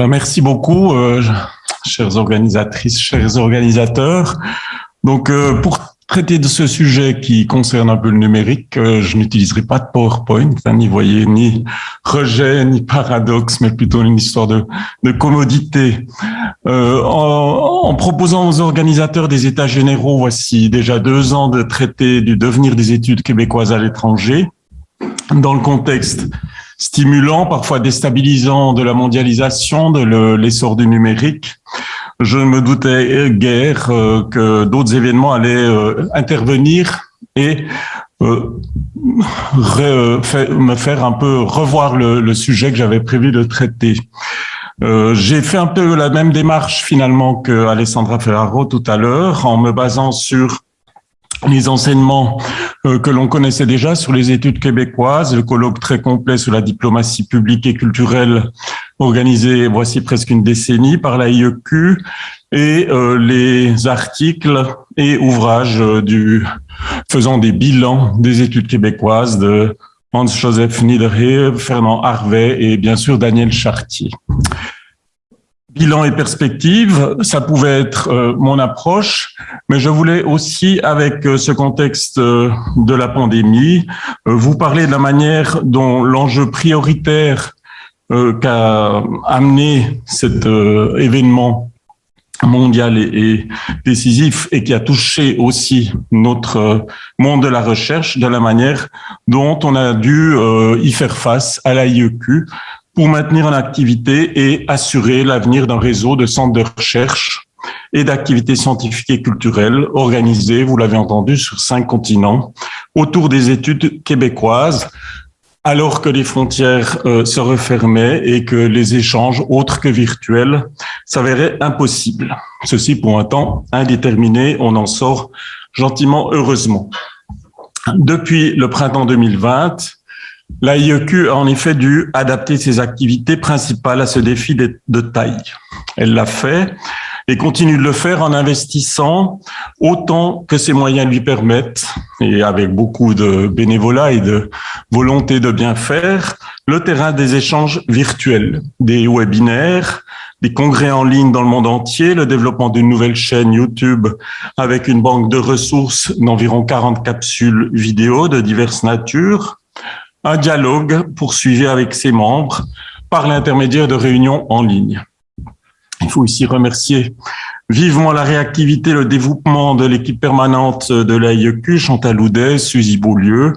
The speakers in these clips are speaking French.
Ben, merci beaucoup, chères organisatrices, chers organisateurs. Donc, pour traiter de ce sujet qui concerne un peu le numérique, je n'utiliserai pas de PowerPoint, n'y voyez ni rejet, ni paradoxe, mais plutôt une histoire de commodité. En proposant aux organisateurs des États généraux, voici déjà 2 ans de traité du devenir des études québécoises à l'étranger, dans le contexte stimulant, parfois déstabilisant de la mondialisation, de l'essor du numérique. Je ne me doutais guère que d'autres événements allaient intervenir et me faire un peu revoir le sujet que j'avais prévu de traiter. J'ai fait un peu la même démarche finalement que Alessandra Ferraro tout à l'heure, en me basant sur les enseignements que l'on connaissait déjà sur les études québécoises, le colloque très complet sur la diplomatie publique et culturelle organisé voici presque une décennie par la IEQ, et les articles et ouvrages faisant des bilans des études québécoises de Hans-Joseph Niederhe, Fernand Harvey et bien sûr Daniel Chartier. Bilan et perspective, ça pouvait être mon approche, mais je voulais aussi, avec ce contexte de la pandémie, vous parler de la manière dont l'enjeu prioritaire qu'a amené cet événement mondial et décisif et qui a touché aussi notre monde de la recherche, de la manière dont on a dû y faire face à la IEQ pour maintenir en activité et assurer l'avenir d'un réseau de centres de recherche et d'activités scientifiques et culturelles organisées, vous l'avez entendu, sur 5 continents, autour des études québécoises, alors que les frontières se refermaient et que les échanges autres que virtuels s'avéraient impossibles. Ceci pour un temps indéterminé, on en sort gentiment, heureusement. Depuis le printemps 2020, la IEQ a en effet dû adapter ses activités principales à ce défi de taille. Elle l'a fait et continue de le faire en investissant autant que ses moyens lui permettent, et avec beaucoup de bénévolat et de volonté de bien faire, le terrain des échanges virtuels, des webinaires, des congrès en ligne dans le monde entier, le développement d'une nouvelle chaîne YouTube avec une banque de ressources d'environ 40 capsules vidéo de diverses natures, un dialogue poursuivi avec ses membres par l'intermédiaire de réunions en ligne. Il faut ici remercier vivement la réactivité, le dévouement de l'équipe permanente de l'AIEQ, Chantal Houdet, Suzy Beaulieu,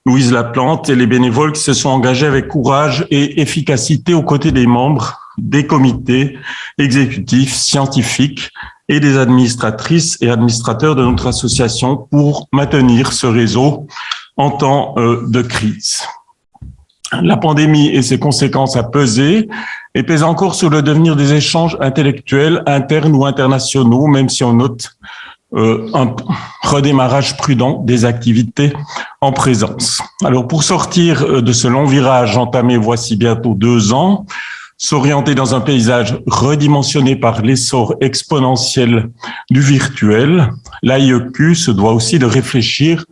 Louise Laplante et les bénévoles qui se sont engagés avec courage et efficacité aux côtés des membres des comités exécutifs, scientifiques et des administratrices et administrateurs de notre association pour maintenir ce réseau en temps de crise. La pandémie et ses conséquences a pesé et pèse encore sur le devenir des échanges intellectuels internes ou internationaux, même si on note un redémarrage prudent des activités en présence. Alors, pour sortir de ce long virage entamé voici bientôt 2 ans, s'orienter dans un paysage redimensionné par l'essor exponentiel du virtuel, l'AIEQ se doit aussi de réfléchir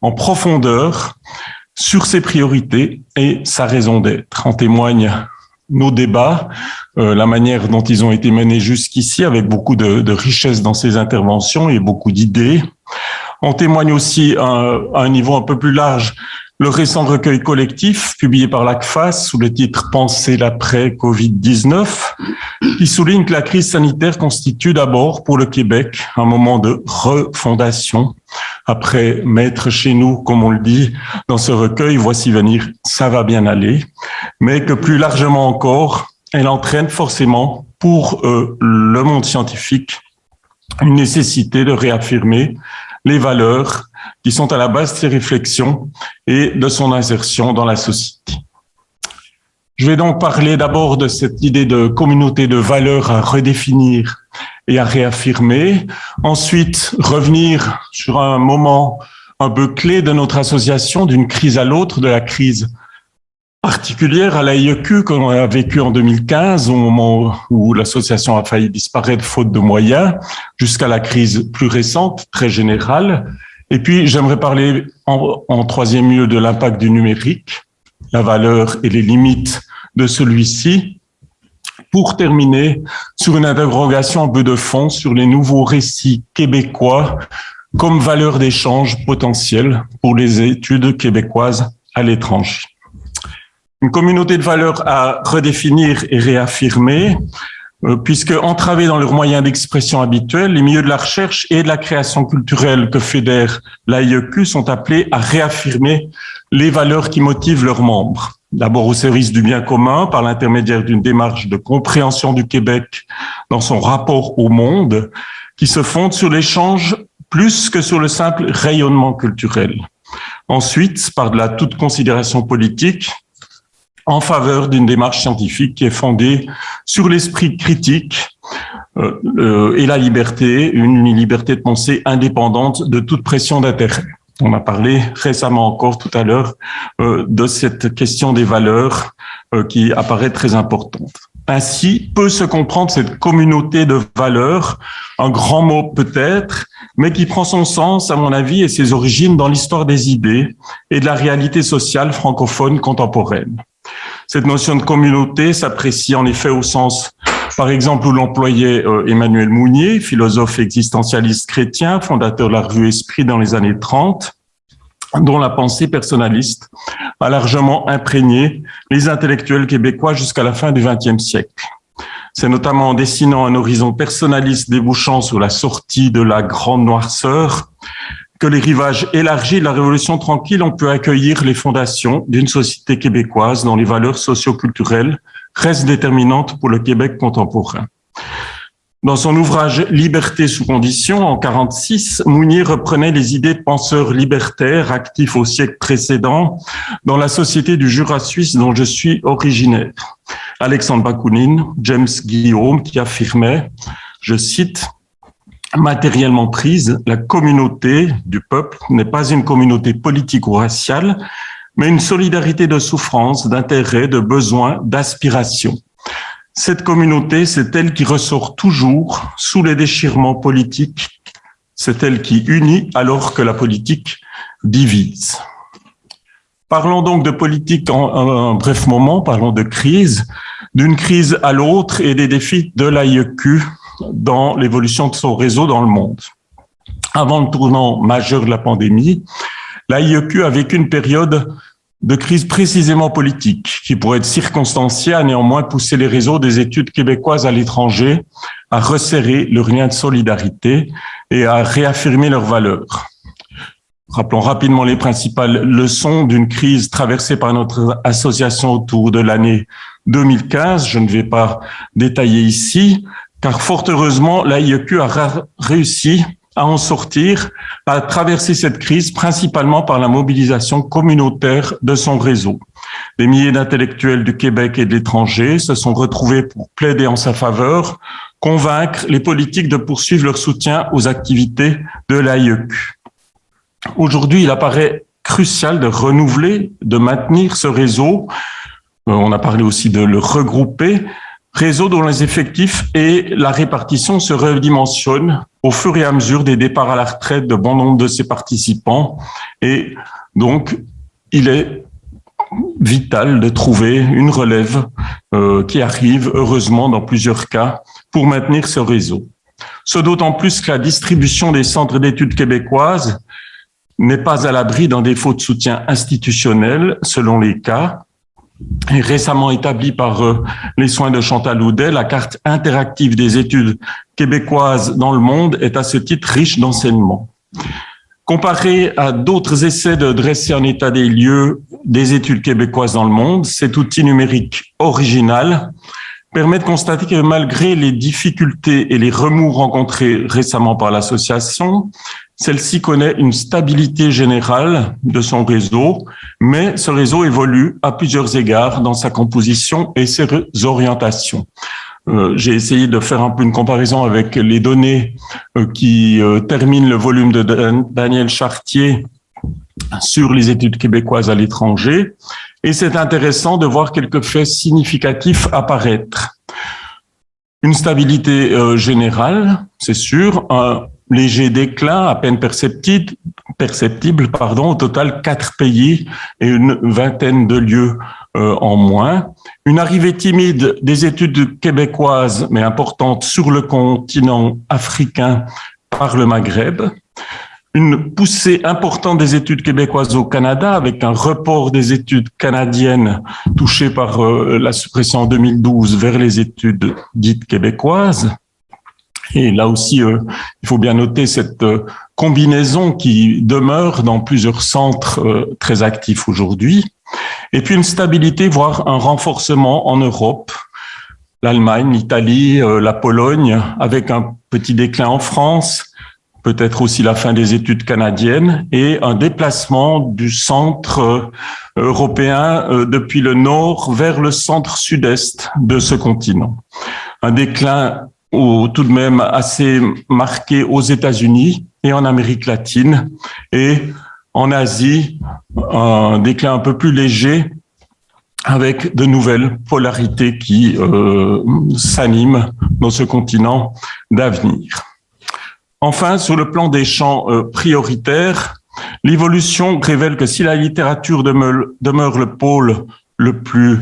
en profondeur sur ses priorités et sa raison d'être. En témoignent nos débats, la manière dont ils ont été menés jusqu'ici, avec beaucoup de richesse dans ces interventions et beaucoup d'idées. En témoigne aussi à un niveau un peu plus large le récent recueil collectif publié par l'ACFAS sous le titre « Penser l'après-Covid-19 » qui souligne que la crise sanitaire constitue d'abord pour le Québec un moment de refondation. Après m'être chez nous, comme on le dit dans ce recueil, voici venir « Ça va bien aller », mais que plus largement encore, elle entraîne forcément pour le monde scientifique une nécessité de réaffirmer les valeurs qui sont à la base de ses réflexions et de son insertion dans la société. Je vais donc parler d'abord de cette idée de communauté de valeurs à redéfinir et à réaffirmer. Ensuite, revenir sur un moment un peu clé de notre association, d'une crise à l'autre, de la crise particulière à l'AIEQ qu'on a vécu en 2015, au moment où l'association a failli disparaître faute de moyens, jusqu'à la crise plus récente, très générale. Et puis, j'aimerais parler en troisième lieu de l'impact du numérique, la valeur et les limites de celui-ci, Pour terminer, sur une interrogation un peu de fond sur les nouveaux récits québécois comme valeur d'échange potentielle pour les études québécoises à l'étranger. Une communauté de valeurs à redéfinir et réaffirmer, puisque entravés dans leurs moyens d'expression habituels, les milieux de la recherche et de la création culturelle que fédère l'AIEQ sont appelés à réaffirmer les valeurs qui motivent leurs membres. D'abord au service du bien commun, par l'intermédiaire d'une démarche de compréhension du Québec dans son rapport au monde, qui se fonde sur l'échange plus que sur le simple rayonnement culturel. Ensuite, par de la toute considération politique, en faveur d'une démarche scientifique qui est fondée sur l'esprit critique et la liberté, une liberté de pensée indépendante de toute pression d'intérêt. On a parlé récemment encore tout à l'heure de cette question des valeurs qui apparaît très importante. Ainsi peut se comprendre cette communauté de valeurs, un grand mot peut-être, mais qui prend son sens, à mon avis, et ses origines dans l'histoire des idées et de la réalité sociale francophone contemporaine. Cette notion de communauté s'apprécie en effet au sens, par exemple, où l'employait Emmanuel Mounier, philosophe existentialiste chrétien, fondateur de la revue Esprit dans les années 30, dont la pensée personnaliste a largement imprégné les intellectuels québécois jusqu'à la fin du XXe siècle. C'est notamment en dessinant un horizon personnaliste débouchant sur la sortie de la grande noirceur que les rivages élargis de la Révolution tranquille ont pu accueillir les fondations d'une société québécoise dont les valeurs socio-culturelles restent déterminantes pour le Québec contemporain. Dans son ouvrage « Liberté sous conditions » en 1946, Mounier reprenait les idées de penseurs libertaires actifs au siècle précédent dans la société du Jura suisse dont je suis originaire. Alexandre Bakounine, James Guillaume, qui affirmait, je cite, « Matériellement prise, la communauté du peuple n'est pas une communauté politique ou raciale, mais une solidarité de souffrance, d'intérêt, de besoins, d'aspiration. Cette communauté, c'est elle qui ressort toujours sous les déchirements politiques, c'est elle qui unit alors que la politique divise. » Parlons donc de politique en un bref moment, parlons de crise, d'une crise à l'autre et des défis de l'AIEQ dans l'évolution de son réseau dans le monde. Avant le tournant majeur de la pandémie, l'AIEQ a vécu une période de crise précisément politique, qui pourrait être circonstanciée à néanmoins pousser les réseaux des études québécoises à l'étranger à resserrer leur lien de solidarité et à réaffirmer leurs valeurs. Rappelons rapidement les principales leçons d'une crise traversée par notre association autour de l'année 2015. Je ne vais pas détailler ici, car fort heureusement, l'AIEQ a réussi à en sortir, à traverser cette crise principalement par la mobilisation communautaire de son réseau. Des milliers d'intellectuels du Québec et de l'étranger se sont retrouvés pour plaider en sa faveur, convaincre les politiques de poursuivre leur soutien aux activités de l'AIEQ. Aujourd'hui, il apparaît crucial de renouveler, de maintenir ce réseau. On a parlé aussi de le regrouper, réseau dont les effectifs et la répartition se redimensionnent au fur et à mesure des départs à la retraite de bon nombre de ses participants. Et donc, il est vital de trouver une relève qui arrive, heureusement, dans plusieurs cas, pour maintenir ce réseau. Ce d'autant plus que la distribution des centres d'études québécoises n'est pas à l'abri d'un défaut de soutien institutionnel, selon les cas. Et récemment établie par les soins de Chantal Houdet, la carte interactive des études québécoises dans le monde est à ce titre riche d'enseignements. Comparé à d'autres essais de dresser un état des lieux des études québécoises dans le monde, cet outil numérique original permet de constater que malgré les difficultés et les remous rencontrés récemment par l'association, celle-ci connaît une stabilité générale de son réseau, mais ce réseau évolue à plusieurs égards dans sa composition et ses orientations. J'ai essayé de faire un peu une comparaison avec les données qui terminent le volume de Daniel Chartier sur les études québécoises à l'étranger. Et c'est intéressant de voir quelques faits significatifs apparaître. Une stabilité générale, c'est sûr, léger déclin, à peine perceptible, au total 4 pays et une vingtaine de lieux en moins. Une arrivée timide des études québécoises, mais importante sur le continent africain par le Maghreb. Une poussée importante des études québécoises au Canada, avec un report des études canadiennes touchées par la suppression en 2012 vers les études dites québécoises. Et là aussi, il faut bien noter cette combinaison qui demeure dans plusieurs centres très actifs aujourd'hui. Et puis une stabilité, voire un renforcement en Europe. L'Allemagne, l'Italie, la Pologne, avec un petit déclin en France, peut-être aussi la fin des études canadiennes et un déplacement du centre européen depuis le nord vers le centre-sud-est de ce continent. Un déclin tout de même assez marqué aux États-Unis et en Amérique latine, et en Asie, un déclin un peu plus léger avec de nouvelles polarités qui s'animent dans ce continent d'avenir. Enfin, sur le plan des champs prioritaires, l'évolution révèle que si la littérature demeure le pôle le plus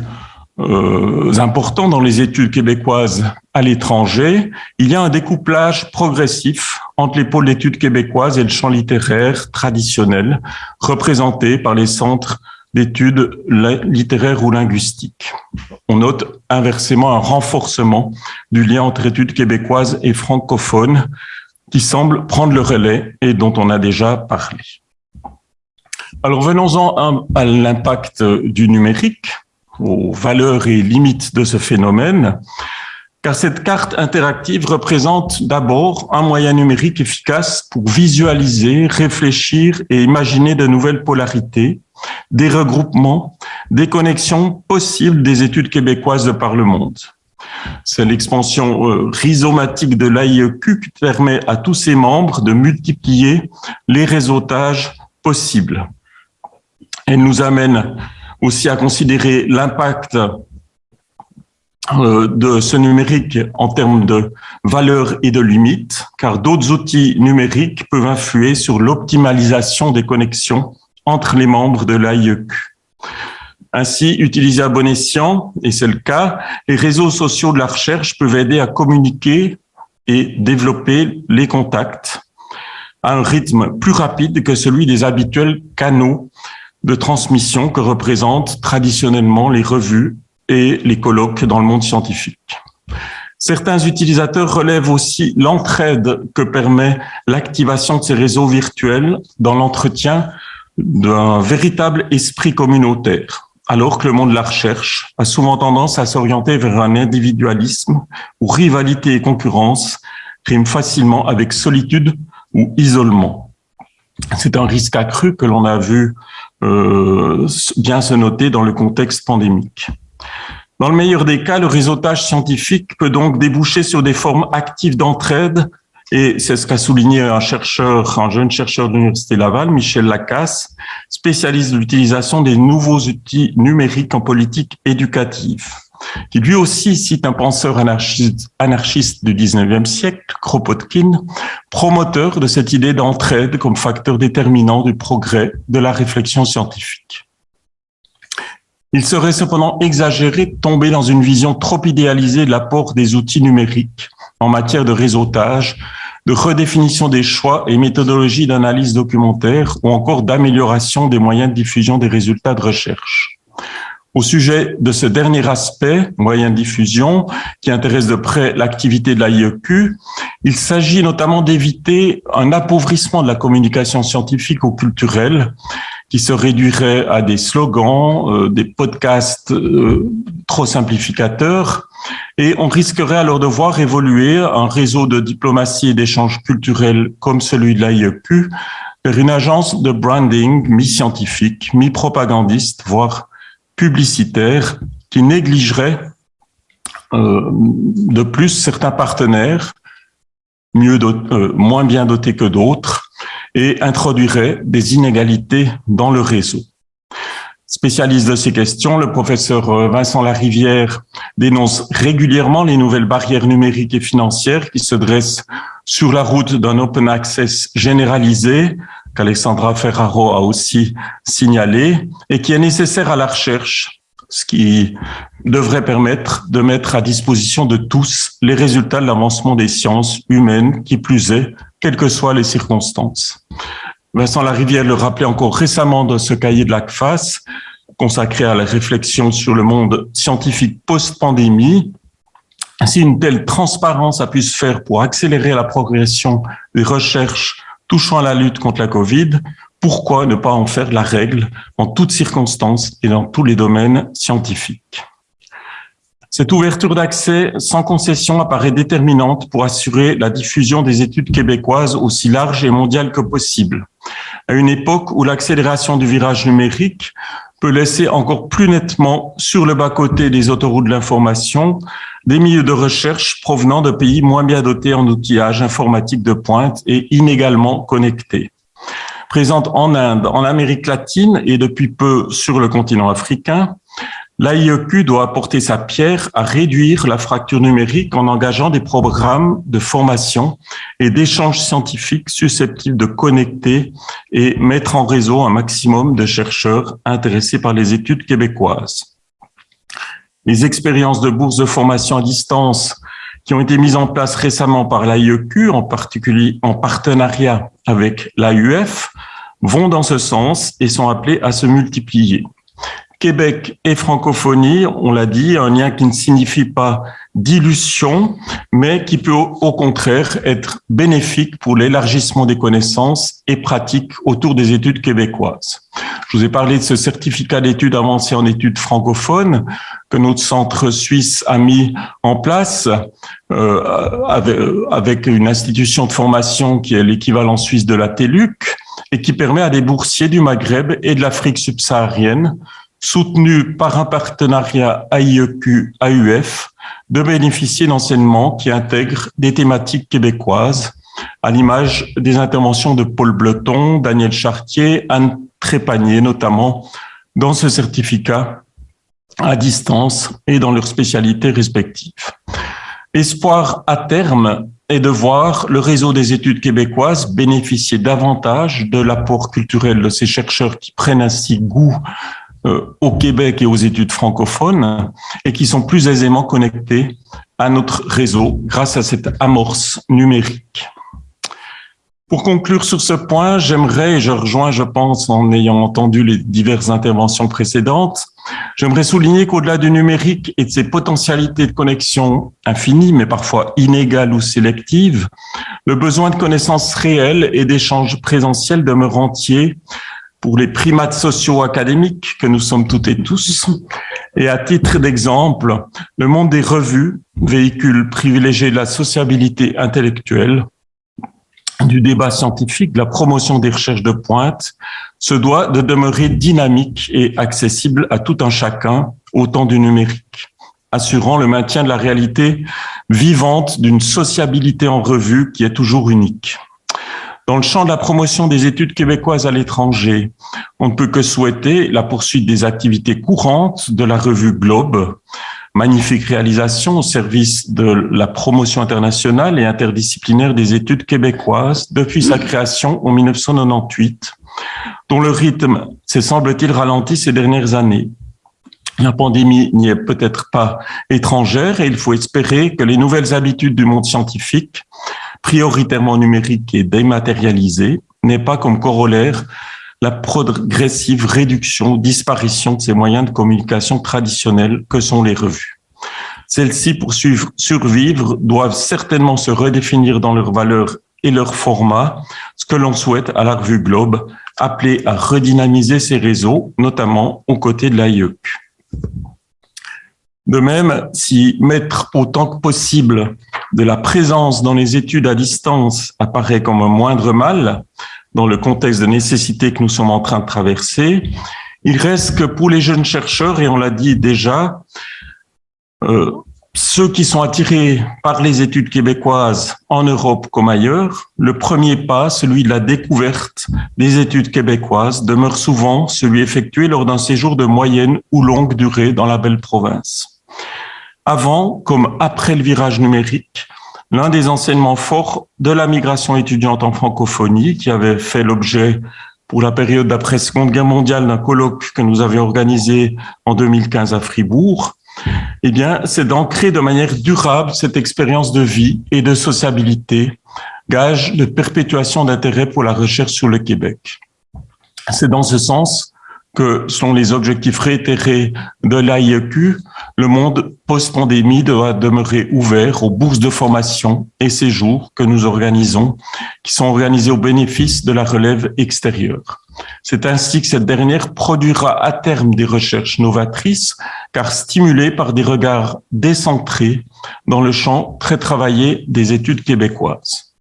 important dans les études québécoises à l'étranger, il y a un découplage progressif entre les pôles d'études québécoises et le champ littéraire traditionnel, représenté par les centres d'études littéraires ou linguistiques. On note inversement un renforcement du lien entre études québécoises et francophones qui semble prendre le relais et dont on a déjà parlé. Alors venons-en à l'impact du numérique, aux valeurs et limites de ce phénomène, car cette carte interactive représente d'abord un moyen numérique efficace pour visualiser, réfléchir et imaginer de nouvelles polarités, des regroupements, des connexions possibles des études québécoises de par le monde. C'est l'expansion rhizomatique de l'AIEQ qui permet à tous ses membres de multiplier les réseautages possibles. Elle nous amène aussi à considérer l'impact de ce numérique en termes de valeurs et de limites, car d'autres outils numériques peuvent influer sur l'optimalisation des connexions entre les membres de l'AIEQ. Ainsi, utilisés à bon escient, et c'est le cas, les réseaux sociaux de la recherche peuvent aider à communiquer et développer les contacts à un rythme plus rapide que celui des habituels canaux de transmission que représentent traditionnellement les revues et les colloques dans le monde scientifique. Certains utilisateurs relèvent aussi l'entraide que permet l'activation de ces réseaux virtuels dans l'entretien d'un véritable esprit communautaire, alors que le monde de la recherche a souvent tendance à s'orienter vers un individualisme où rivalité et concurrence riment facilement avec solitude ou isolement. C'est un risque accru que l'on a vu bien se noter dans le contexte pandémique. Dans le meilleur des cas, le réseautage scientifique peut donc déboucher sur des formes actives d'entraide, et c'est ce qu'a souligné un jeune chercheur de l'Université Laval, Michel Lacasse, spécialiste de l'utilisation des nouveaux outils numériques en politique éducative, qui lui aussi cite un penseur anarchiste du 19e siècle, Kropotkin, promoteur de cette idée d'entraide comme facteur déterminant du progrès de la réflexion scientifique. Il serait cependant exagéré de tomber dans une vision trop idéalisée de l'apport des outils numériques en matière de réseautage, de redéfinition des choix et méthodologies d'analyse documentaire ou encore d'amélioration des moyens de diffusion des résultats de recherche. Au sujet de ce dernier aspect, moyen de diffusion, qui intéresse de près l'activité de l'AIEQ, il s'agit notamment d'éviter un appauvrissement de la communication scientifique ou culturelle qui se réduirait à des slogans, des podcasts trop simplificateurs, et on risquerait alors de voir évoluer un réseau de diplomatie et d'échanges culturels comme celui de l'AIEQ vers une agence de branding mi-scientifique, mi-propagandiste, voire publicitaire, qui négligerait de plus certains partenaires moins bien dotés que d'autres et introduirait des inégalités dans le réseau. Spécialiste de ces questions, le professeur Vincent Larivière dénonce régulièrement les nouvelles barrières numériques et financières qui se dressent sur la route d'un open access généralisé, qu'Alexandra Ferraro a aussi signalé, et qui est nécessaire à la recherche, ce qui devrait permettre de mettre à disposition de tous les résultats de l'avancement des sciences humaines, qui plus est, quelles que soient les circonstances. Vincent Larivière le rappelait encore récemment dans ce cahier de l'ACFAS, consacré à la réflexion sur le monde scientifique post-pandémie. Si une telle transparence a pu se faire pour accélérer la progression des recherches touchant à la lutte contre la Covid, pourquoi ne pas en faire la règle en toutes circonstances et dans tous les domaines scientifiques? Cette ouverture d'accès sans concession apparaît déterminante pour assurer la diffusion des études québécoises aussi large et mondiale que possible. À une époque où l'accélération du virage numérique peut laisser encore plus nettement sur le bas-côté des autoroutes de l'information des milieux de recherche provenant de pays moins bien dotés en outillage informatique de pointe et inégalement connectés. Présente en Inde, en Amérique latine et depuis peu sur le continent africain, l'AIEQ doit apporter sa pierre à réduire la fracture numérique en engageant des programmes de formation et d'échanges scientifiques susceptibles de connecter et mettre en réseau un maximum de chercheurs intéressés par les études québécoises. Les expériences de bourses de formation à distance qui ont été mises en place récemment par l'AIEQ, en particulier en partenariat avec l'AUF, vont dans ce sens et sont appelées à se multiplier. Québec et francophonie, on l'a dit, un lien qui ne signifie pas dilution, mais qui peut au contraire être bénéfique pour l'élargissement des connaissances et pratiques autour des études québécoies. Je vous ai parlé de ce certificat d'études avancées en études francophones que notre centre suisse a mis en place avec une institution de formation qui est l'équivalent suisse de la TELUC et qui permet à des boursiers du Maghreb et de l'Afrique subsaharienne soutenu par un partenariat AIEQ-AUF, de bénéficier d'enseignements qui intègrent des thématiques québécoises, à l'image des interventions de Paul Bleton, Daniel Chartier, Anne Trépanier notamment, dans ce certificat à distance et dans leurs spécialités respectives. L'espoir à terme est de voir le réseau des études québécoises bénéficier davantage de l'apport culturel de ces chercheurs qui prennent ainsi goût au Québec et aux études francophones et qui sont plus aisément connectés à notre réseau grâce à cette amorce numérique. Pour conclure sur ce point, j'aimerais, et je rejoins, je pense, en ayant entendu les diverses interventions précédentes, j'aimerais souligner qu'au-delà du numérique et de ses potentialités de connexion infinies, mais parfois inégales ou sélectives, le besoin de connaissances réelles et d'échanges présentiels demeure entier pour les primates socio-académiques que nous sommes toutes et tous. Et à titre d'exemple, le monde des revues, véhicule privilégié de la sociabilité intellectuelle, du débat scientifique, de la promotion des recherches de pointe, se doit de demeurer dynamique et accessible à tout un chacun au temps du numérique, assurant le maintien de la réalité vivante d'une sociabilité en revue qui est toujours unique. Dans le champ de la promotion des études québécoises à l'étranger, on ne peut que souhaiter la poursuite des activités courantes de la revue Globe, magnifique réalisation au service de la promotion internationale et interdisciplinaire des études québécoises depuis sa création en 1998, dont le rythme s'est semble-t-il ralenti ces dernières années. La pandémie n'y est peut-être pas étrangère et il faut espérer que les nouvelles habitudes du monde scientifique, prioritairement numériques et dématérialisées, n'aient pas comme corollaire la progressive réduction ou disparition de ces moyens de communication traditionnels que sont les revues. Celles-ci, pour survivre, doivent certainement se redéfinir dans leurs valeurs et leur format, ce que l'on souhaite à la revue Globe, appelée à redynamiser ces réseaux, notamment aux côtés de l'AIEQ. De même, si mettre autant que possible de la présence dans les études à distance apparaît comme un moindre mal, dans le contexte de nécessité que nous sommes en train de traverser, il reste que pour les jeunes chercheurs, et on l'a dit déjà, ceux qui sont attirés par les études québécoises en Europe comme ailleurs, le premier pas, celui de la découverte des études québécoises, demeure souvent celui effectué lors d'un séjour de moyenne ou longue durée dans la belle province. Avant comme après le virage numérique, l'un des enseignements forts de la migration étudiante en francophonie, qui avait fait l'objet pour la période d'après Seconde Guerre mondiale d'un colloque que nous avions organisé en 2015 à Fribourg, eh bien, c'est d'ancrer de manière durable cette expérience de vie et de sociabilité, gage de perpétuation d'intérêt pour la recherche sur le Québec. C'est dans ce sens que, selon les objectifs réitérés de l'AIEQ, le monde post-pandémie doit demeurer ouvert aux bourses de formation et séjours que nous organisons, qui sont organisés au bénéfice de la relève extérieure. C'est ainsi que cette dernière produira à terme des recherches novatrices, car stimulées par des regards décentrés dans le champ très travaillé des études québécoises.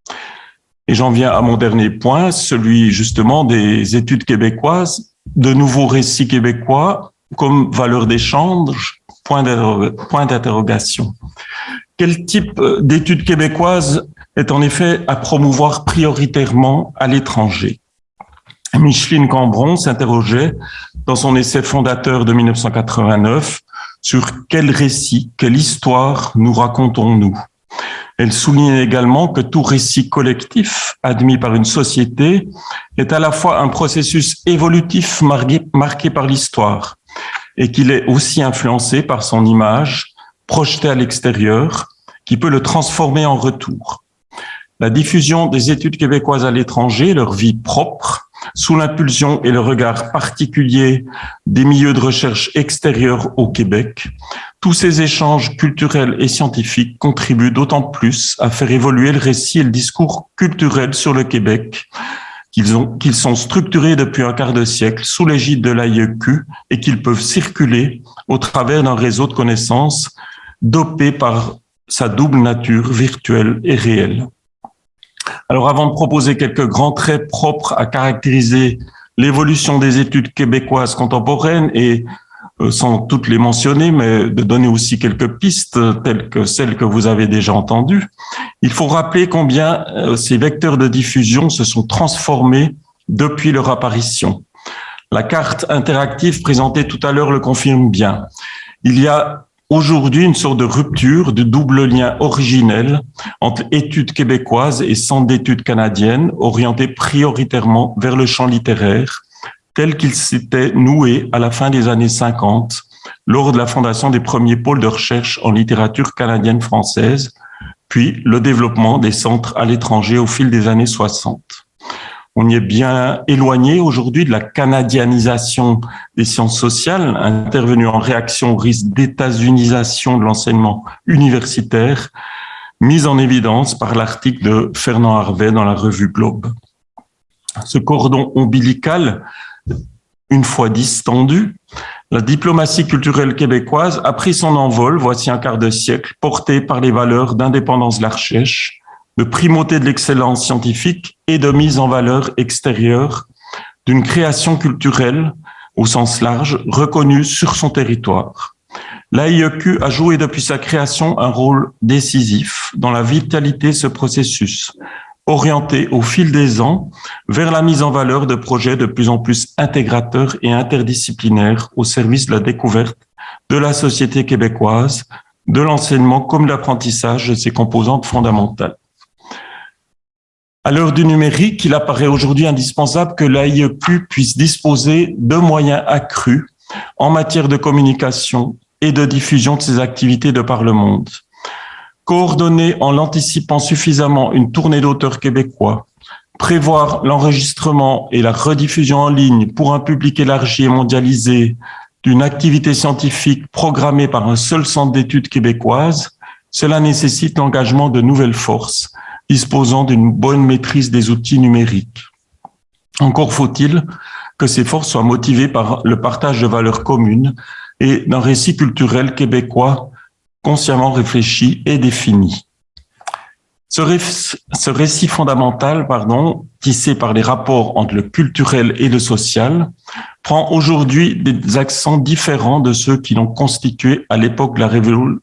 Et j'en viens à mon dernier point, celui justement des études québécoises, de nouveaux récits québécois comme valeur d'échange, point d'interrogation. Quel type d'études québécoises est en effet à promouvoir prioritairement à l'étranger? Micheline Cambron s'interrogeait dans son essai fondateur de 1989 sur quel récit, quelle histoire nous racontons-nous. Elle souligne également que tout récit collectif admis par une société est à la fois un processus évolutif marqué par l'histoire et qu'il est aussi influencé par son image projetée à l'extérieur qui peut le transformer en retour. La diffusion des études québécoises à l'étranger, leur vie propre, sous l'impulsion et le regard particulier des milieux de recherche extérieurs au Québec, tous ces échanges culturels et scientifiques contribuent d'autant plus à faire évoluer le récit et le discours culturel sur le Québec, qu'ils sont structurés depuis un quart de siècle sous l'égide de l'AIEQ et qu'ils peuvent circuler au travers d'un réseau de connaissances dopé par sa double nature virtuelle et réelle. Alors, avant de proposer quelques grands traits propres à caractériser l'évolution des études québécoises contemporaines et sans toutes les mentionner, mais de donner aussi quelques pistes telles que celles que vous avez déjà entendues, il faut rappeler combien ces vecteurs de diffusion se sont transformés depuis leur apparition. La carte interactive présentée tout à l'heure le confirme bien. Il y a aujourd'hui une sorte de rupture, de double lien originel entre études québécoises et centres d'études canadiennes orientés prioritairement vers le champ littéraire, tel qu'il s'était noué à la fin des années 50, lors de la fondation des premiers pôles de recherche en littérature canadienne-française, puis le développement des centres à l'étranger au fil des années 60. On y est bien éloigné aujourd'hui de la canadianisation des sciences sociales, intervenue en réaction au risque d'états-unisation de l'enseignement universitaire, mise en évidence par l'article de Fernand Harvey dans la revue Globe. Ce cordon ombilical, une fois distendu, la diplomatie culturelle québécoise a pris son envol, voici un quart de siècle, portée par les valeurs d'indépendance de la recherche, de primauté de l'excellence scientifique et de mise en valeur extérieure d'une création culturelle, au sens large, reconnue sur son territoire. L'AIEQ a joué depuis sa création un rôle décisif dans la vitalité de ce processus, orienté au fil des ans vers la mise en valeur de projets de plus en plus intégrateurs et interdisciplinaires au service de la découverte de la société québécoise, de l'enseignement comme de l'apprentissage de ses composantes fondamentales. À l'heure du numérique, il apparaît aujourd'hui indispensable que l'AIEQ puisse disposer de moyens accrus en matière de communication et de diffusion de ses activités de par le monde. Coordonner en l'anticipant suffisamment une tournée d'auteurs québécois, prévoir l'enregistrement et la rediffusion en ligne pour un public élargi et mondialisé d'une activité scientifique programmée par un seul centre d'études québécoises, cela nécessite l'engagement de nouvelles forces disposant d'une bonne maîtrise des outils numériques. Encore faut-il que ces forces soient motivées par le partage de valeurs communes et d'un récit culturel québécois consciemment réfléchi et défini. Ce récit fondamental, tissé par les rapports entre le culturel et le social, prend aujourd'hui des accents différents de ceux qui l'ont constitué à l'époque de la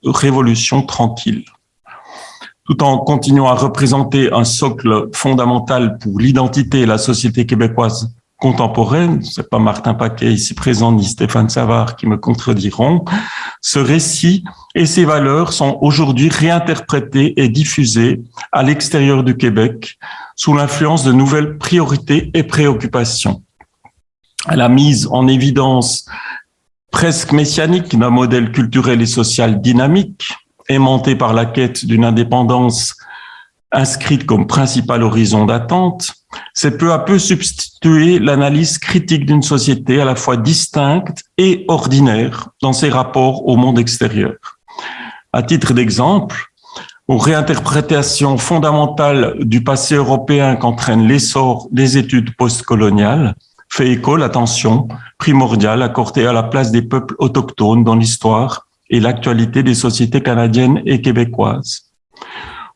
Révolution tranquille. Tout en continuant à représenter un socle fondamental pour l'identité et la société québécoise contemporaine, c'est pas Martin Paquet ici présent ni Stéphane Savard qui me contrediront, ce récit et ses valeurs sont aujourd'hui réinterprétés et diffusés à l'extérieur du Québec sous l'influence de nouvelles priorités et préoccupations. La mise en évidence presque messianique d'un modèle culturel et social dynamique, aimanté par la quête d'une indépendance inscrite comme principal horizon d'attente, c'est peu à peu substituer l'analyse critique d'une société à la fois distincte et ordinaire dans ses rapports au monde extérieur. À titre d'exemple, aux réinterprétations fondamentales du passé européen qu'entraîne l'essor des études postcoloniales, fait écho l'attention primordiale accordée à la place des peuples autochtones dans l'histoire et l'actualité des sociétés canadiennes et québécoises.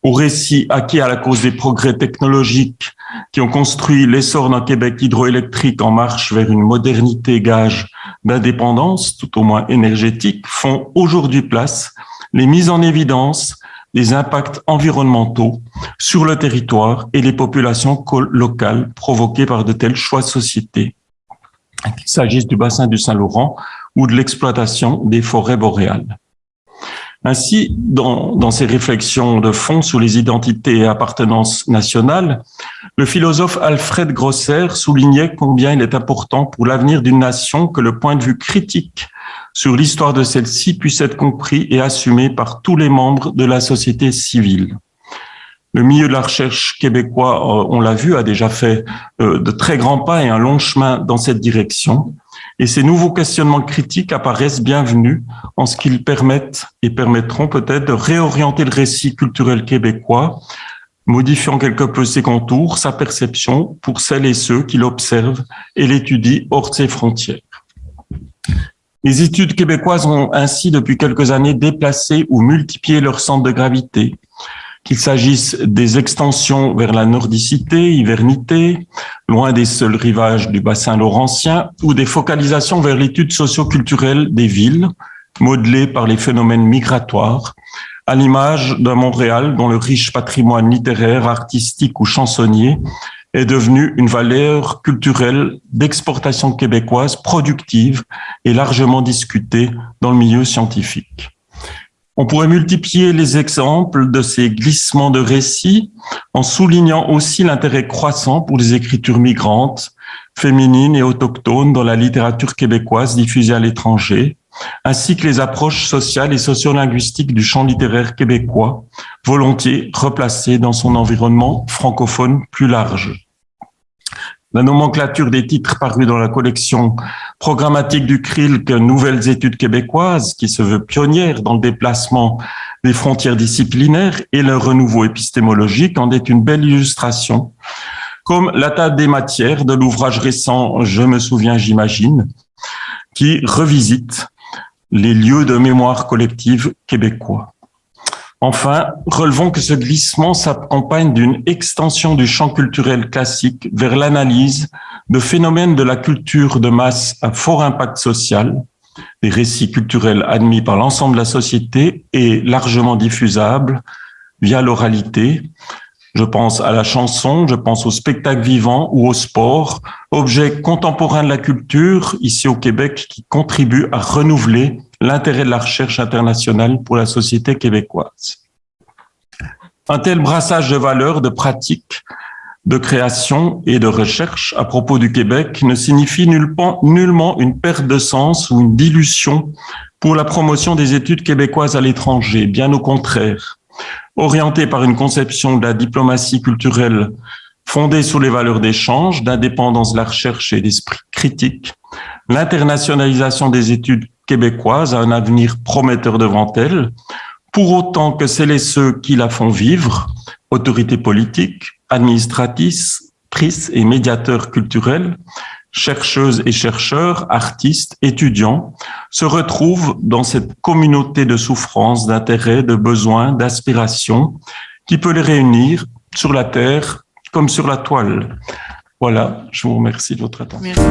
Au récit acquis à la cause des progrès technologiques qui ont construit l'essor d'un Québec hydroélectrique en marche vers une modernité gage d'indépendance, tout au moins énergétique, font aujourd'hui place les mises en évidence des impacts environnementaux sur le territoire et les populations locales provoqués par de tels choix de société, qu'il s'agisse du bassin du Saint-Laurent ou de l'exploitation des forêts boréales. Ainsi, dans ses réflexions de fond sur les identités et appartenances nationales, le philosophe Alfred Grosser soulignait combien il est important pour l'avenir d'une nation que le point de vue critique sur l'histoire de celle-ci puisse être compris et assumé par tous les membres de la société civile. Le milieu de la recherche québécois, on l'a vu, a déjà fait de très grands pas et un long chemin dans cette direction. Et ces nouveaux questionnements critiques apparaissent bienvenus en ce qu'ils permettent et permettront peut-être de réorienter le récit culturel québécois, modifiant quelque peu ses contours, sa perception pour celles et ceux qui l'observent et l'étudient hors de ses frontières. Les études québécoises ont ainsi depuis quelques années déplacé ou multiplié leur centre de gravité, qu'il s'agisse des extensions vers la nordicité, hivernité, loin des seuls rivages du bassin laurentien, ou des focalisations vers l'étude socio-culturelle des villes, modelées par les phénomènes migratoires, à l'image d'un Montréal dont le riche patrimoine littéraire, artistique ou chansonnier est devenu une valeur culturelle d'exportation québécoise productive et largement discutée dans le milieu scientifique. On pourrait multiplier les exemples de ces glissements de récits en soulignant aussi l'intérêt croissant pour les écritures migrantes, féminines et autochtones dans la littérature québécoise diffusée à l'étranger, ainsi que les approches sociales et sociolinguistiques du champ littéraire québécois, volontiers replacées dans son environnement francophone plus large. La nomenclature des titres parus dans la collection programmatique du CRILC Nouvelles études québécoises, qui se veut pionnière dans le déplacement des frontières disciplinaires et le renouveau épistémologique, en est une belle illustration, comme la table des matières de l'ouvrage récent Je me souviens, j'imagine, qui revisite les lieux de mémoire collective québécois. Enfin, relevons que ce glissement s'accompagne d'une extension du champ culturel classique vers l'analyse de phénomènes de la culture de masse à fort impact social, des récits culturels admis par l'ensemble de la société et largement diffusables via l'oralité. Je pense à la chanson, je pense au spectacle vivant ou au sport, objets contemporains de la culture ici au Québec qui contribuent à renouveler l'intérêt de la recherche internationale pour la société québécoise. Un tel brassage de valeurs, de pratiques, de création et de recherche à propos du Québec ne signifie nullement une perte de sens ou une dilution pour la promotion des études québécoises à l'étranger, bien au contraire. Orienté par une conception de la diplomatie culturelle fondée sur les valeurs d'échange, d'indépendance de la recherche et d'esprit critique, l'internationalisation des études québécoises a un avenir prometteur devant elle, pour autant que celles et ceux qui la font vivre, autorités politiques, administratrices et médiateurs culturels, chercheuses et chercheurs, artistes, étudiants, se retrouvent dans cette communauté de souffrances, d'intérêts, de besoins, d'aspirations qui peut les réunir sur la terre comme sur la toile. Voilà, je vous remercie de votre attention. Merci.